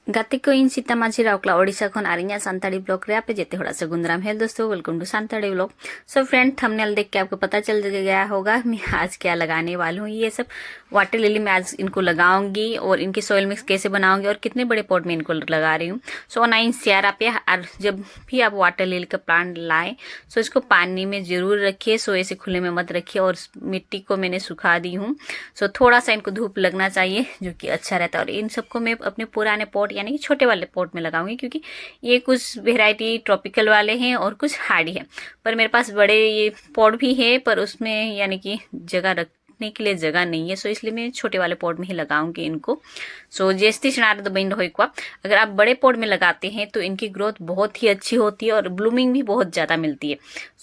गाते को इन सीता माझी रावकला ओडिशा खन आरिया सानताड़ी ब्लॉग रे आपे जेते होड़ा से गुंदराम है दोस्तों। Welcome to Santadi blog. So friend, thumbnail देख के आपको पता चल गया होगा मैं आज क्या लगाने वाली हूँ। ये सब वाटर लिली में आज इनको लगाऊंगी और इनकी सॉइल मिक्स कैसे बनाऊंगी और कितने बड़े पॉट में इनको लगा रही हूँ। सो ऑनलाइन शेयर आप जब भी आप वाटर लिली का प्लांट लाए सो इसको पानी में जरूर रखिए। सो ऐसे खुले में मत रखिए। और मिट्टी को मैंने सुखा दी हूँ। सो थोड़ा सा इनको धूप लगना चाहिए जो कि अच्छा रहता है। और इन सबको मैं अपने पुराने पॉट यानी कि छोटे वाले पॉट में लगाऊंगी, क्योंकि ये कुछ वेराइटी ट्रॉपिकल वाले हैं और कुछ हार्डी है। पर मेरे पास बड़े ये पॉट भी है पर उसमें यानी कि जगह रखने के लिए जगह नहीं है। सो इसलिए मैं छोटे वाले पॉट में ही लगाऊंगी इनको। सो जेस्ती चनार तो बन रही अगर आप बड़े पॉट में लगाते हैं तो इनकी ग्रोथ बहुत ही अच्छी होती है और ब्लूमिंग भी बहुत ज्यादा मिलती है।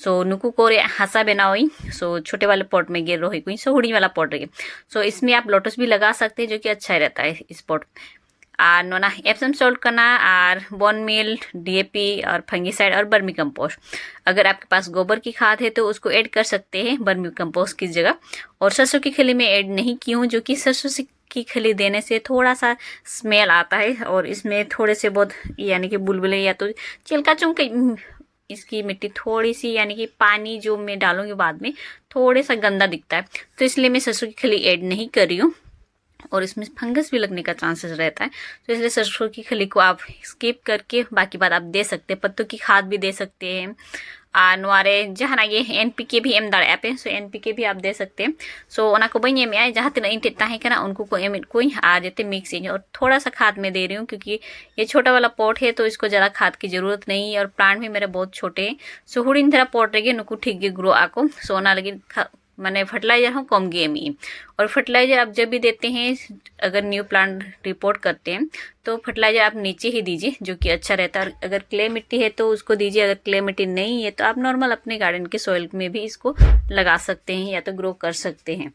सो नुकू को हंसा बनाओ। सो छोटे वाले पॉट में गिर रही कोई सो हुडी वाला पॉट रही। सो इसमें आप लोटस भी लगा सकते हैं जो कि अच्छा रहता है इस पॉट। और नोना एप्सम सॉल्ट करना और बोन मील, डीएपी और फंगीसाइड और बर्मी कंपोस्ट। अगर आपके पास गोबर की खाद है तो उसको ऐड कर सकते हैं बर्मी कंपोस्ट की जगह। और सरसों की खली में ऐड नहीं की हूँ, जो कि सरसों की खली देने से थोड़ा सा स्मेल आता है और इसमें थोड़े से बहुत यानी कि बुलबुले या तो चिल्का चुंक इसकी मिट्टी थोड़ी सी यानी कि पानी जो मैं डालूंगी बाद में थोड़ा सा गंदा दिखता है। तो इसलिए मैं सरसों की खली ऐड नहीं कर रही हूँ और इसमें फंगस भी लगने का चांसेस रहता है। तो इसलिए सरसों की खली को आप स्किप करके बाकी बात आप दे सकते हैं। पत्तों की खाद भी दे सकते हैं। नुआरे जहाँ ना ये एनपीके भी एम दाड़े पे। सो एनपीके भी आप दे सकते हैं। सो ओना को बई एम जहाँ तीन इन ताहे कना उनको को एम कोई आ जाते मिक्स इन। और थोड़ा सा खाद में दे रही हूँ क्योंकि ये छोटा वाला पॉट है तो इसको ज़्यादा खाद की जरूरत नहीं है और प्लांट भी मेरे बहुत छोटे हैं। सो हुड़ी धरा पॉट रही नुकू ठीक ग्रो आको। सो ओना लगी माने फर्टिलाइजर हम कम गेमी। और फर्टिलाइजर आप जब भी देते हैं अगर न्यू प्लांट रिपोर्ट करते हैं तो फर्टिलाइजर आप नीचे ही दीजिए जो कि अच्छा रहता है। अगर क्ले मिट्टी है तो उसको दीजिए। अगर क्ले मिट्टी नहीं है तो आप नॉर्मल अपने गार्डन के सॉइल में भी इसको लगा सकते हैं या तो ग्रो कर सकते हैं।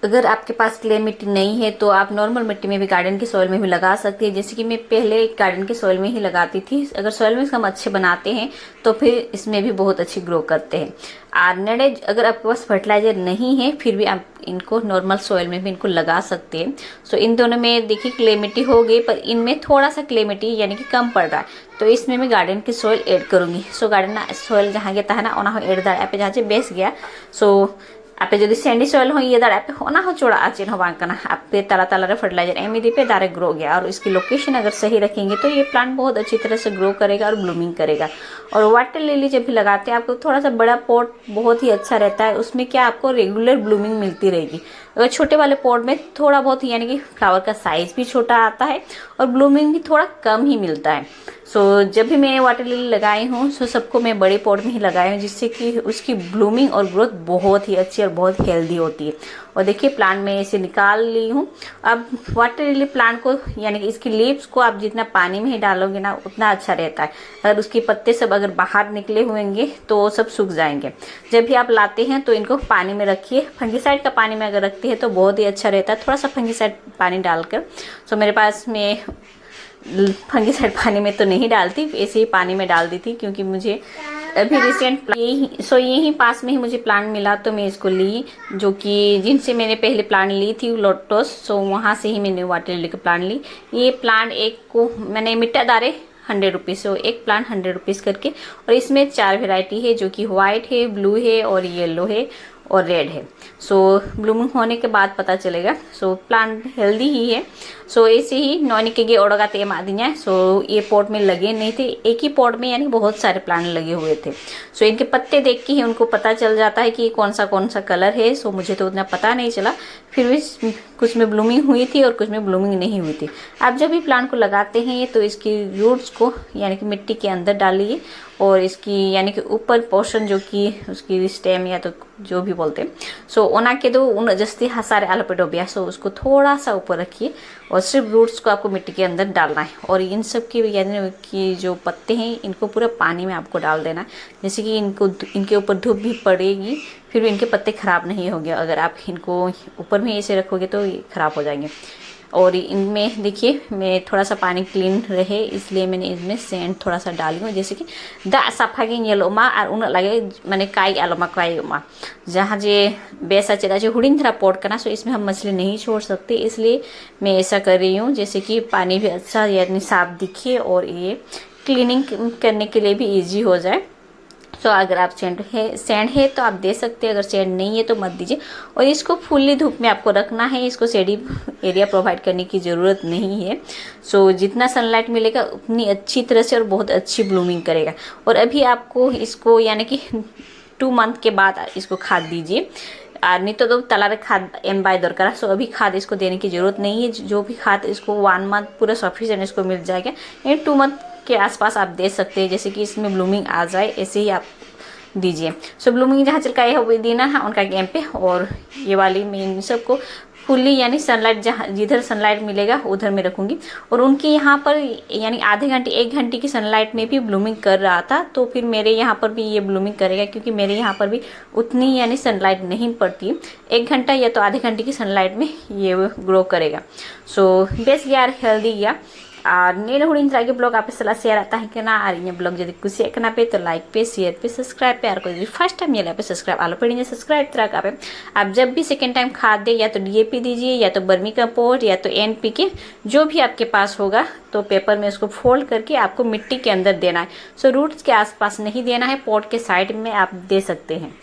अगर आपके पास क्ले मिट्टी नहीं है तो आप नॉर्मल मिट्टी में भी गार्डन के सॉइल में भी लगा सकते हैं। जैसे कि मैं पहले गार्डन के सॉइल में ही लगाती थी। अगर सॉइल में हम अच्छे बनाते हैं तो फिर इसमें भी बहुत अच्छी ग्रो करते हैं। और नड़े अगर आपके पास फर्टिलाइजर नहीं है फिर भी आप इनको नॉर्मल सॉइल में भी इनको लगा सकते हैं। सो इन दोनों में देखिए क्ले मिट्टी हो गई पर इनमें थोड़ा सा क्ले मिट्टी यानी कि कम पड़ रहा है तो इसमें मैं गार्डन की सॉइल ऐड करूंगी। सो गार्डन सॉइल जहाँ गया था ना ओना ऐड दाड़ा पे जहाँ बेस गया। सो आपे जदि सैंडी सॉइल हो ये दाड़ा पे होना हो चोड़ा आचिन हो बांकना आपे ताला ताला रे फर्टिलाइजर एम दी पे दारे ग्रो गया। और इसकी लोकेशन अगर सही रखेंगे तो ये प्लांट बहुत अच्छी तरह से ग्रो करेगा और ब्लूमिंग करेगा। और वाटर लिली जब भी लगाते हैं आपको थोड़ा सा बड़ा पॉट बहुत ही अच्छा रहता है। उसमें क्या आपको रेगुलर ब्लूमिंग मिलती रहेगी। अगर छोटे वाले पॉट में थोड़ा बहुत यानी कि फ्लावर का साइज भी छोटा आता है और ब्लूमिंग भी थोड़ा कम ही मिलता है। सो जब भी मैं वाटर लिली लगाई हूँ सो सबको मैं बड़े पॉट में ही लगाई हूँ जिससे कि उसकी ब्लूमिंग और ग्रोथ बहुत ही अच्छी और बहुत हेल्दी होती है। और देखिए प्लांट में इसे निकाल ली हूँ। अब वाटर लिली प्लांट को यानी कि इसकी लीव्स को आप जितना पानी में ही डालोगे ना उतना अच्छा रहता है। अगर उसके पत्ते सब अगर बाहर निकले हुएंगे तो सब सूख जाएंगे। जब भी आप लाते हैं तो इनको पानी में रखिए। फंगीसाइड का पानी में अगर रखते हैं तो बहुत ही अच्छा रहता है। थोड़ा सा फंगीसाइड पानी डालकर। सो मेरे पास में फंगीसाइड पानी में तो नहीं डालती, ऐसे ही पानी में डाल दी थी क्योंकि मुझे अभी रिसेंट यही पास में ही मुझे प्लांट मिला तो मैं इसको ली, जो कि जिनसे मैंने पहले प्लांट ली थी लोटस। सो वहाँ से ही मैंने वाटर लिली का प्लांट ली। ये प्लांट एक को मैंने मिट्टा दारे 100 रुपीज़। सो एक प्लांट 100 रुपीज़ करके। और इसमें 4 वेराइटी है जो कि व्हाइट है, ब्लू है और येलो है और रेड है। सो ब्लूमिंग होने के बाद पता चलेगा। सो प्लांट हेल्दी ही है। सो ऐसे ही नॉनी के गे ओड़गा तेम आदिया। सो ये पॉट में लगे नहीं थे, एक ही पॉट में यानी बहुत सारे प्लांट लगे हुए थे। सो इनके पत्ते देख के ही उनको पता चल जाता है कि कौन सा कलर है। सो मुझे तो उतना पता नहीं चला। फिर भी कुछ में ब्लूमिंग हुई थी और कुछ में ब्लूमिंग नहीं हुई थी। आप जब भी प्लांट को लगाते हैं तो इसकी रूट्स को यानी कि मिट्टी के अंदर डालिए और इसकी यानी कि ऊपर पोर्शन जो कि उसकी स्टेम या तो जो भी बोलते हैं सो ओना के दो उन जस्ती हसारे आलपेडोबिया। सो उसको थोड़ा सा ऊपर रखिए और सिर्फ रूट्स को आपको मिट्टी के अंदर डालना है। और इन सब के यानी कि जो पत्ते हैं इनको पूरा पानी में आपको डाल देना है। जैसे कि इनके ऊपर धूप भी पड़ेगी फिर भी इनके पत्ते खराब नहीं होंगे। अगर आप इनको ऊपर में ऐसे रखोगे तो ये खराब हो जाएंगे। और इनमें देखिए मैं थोड़ा सा पानी क्लीन रहे इसलिए मैंने इसमें सेंड थोड़ा सा डाली हूँ, जैसे कि दा साफा गे ᱧᱮᱞᱚᱜ मा और उन लगे मैंने काई आलोमा काई मा जहाँ जे बेसा चेदा जो हुडिंग थोड़ा पॉट करना, सो इसमें हम मछली नहीं छोड़ सकते, इसलिए मैं ऐसा कर रही हूँ जैसे कि पानी भी अच्छा यानी साफ दिखे और ये क्लीनिंग करने के लिए भी ईजी हो जाए। तो अगर आप सैंड है तो आप दे सकते हैं, अगर सैंड नहीं है तो मत दीजिए। और इसको फुल्ली धूप में आपको रखना है, इसको शेडी एरिया प्रोवाइड करने की ज़रूरत नहीं है। सो जितना सनलाइट मिलेगा उतनी अच्छी तरह से और बहुत अच्छी ब्लूमिंग करेगा। और अभी आपको इसको यानी कि 2 मंथ के बाद इसको खाद दीजिए, नहीं तो तलारे खाद एम बाय दरकार। सो अभी खाद इसको देने की ज़रूरत नहीं है, जो भी खाद इसको 1 मंथ पूरा सफिशिएंट इसको मिल जाएगा। यानी 2 मंथ के आसपास आप दे सकते हैं, जैसे कि इसमें ब्लूमिंग आ जाए ऐसे ही आप दीजिए। सो ब्लूमिंग जहाँ चिलका है वो देना है उनका गेम पे। और ये वाली मैं इन सबको फुल्ली यानी सनलाइट जहाँ जिधर सनलाइट मिलेगा उधर मैं रखूँगी। और उनके यहाँ पर यानी आधे घंटे 1 घंटे की सनलाइट में भी ब्लूमिंग कर रहा था, तो फिर मेरे यहाँ पर भी ये ब्लूमिंग करेगा, क्योंकि मेरे यहाँ पर भी उतनी यानी सनलाइट नहीं पड़ती। 1 घंटा या तो आधे घंटे की सनलाइट में ये ग्रो करेगा। सो बेस्ट यार हेल्दी गया। और नील हुडिंग के ब्लॉग आप सला शेयर आता है कि ना, और इन ब्लॉग जब कुछ करना पे तो लाइक पे शेयर पे सब्सक्राइब पे, और कोई फर्स्ट टाइम ये पे सब्सक्राइब आलो पड़ी सब्सक्राइब तरह पे। आप जब भी सेकेंड टाइम खाद दे या तो डीएपी दीजिए या तो बर्मी कंपोस्ट या तो एनपीके जो भी आपके पास होगा, तो पेपर में उसको फोल्ड करके आपको मिट्टी के अंदर देना है। सो रूट्स के आसपास नहीं देना है, पॉट के साइड में आप दे सकते हैं।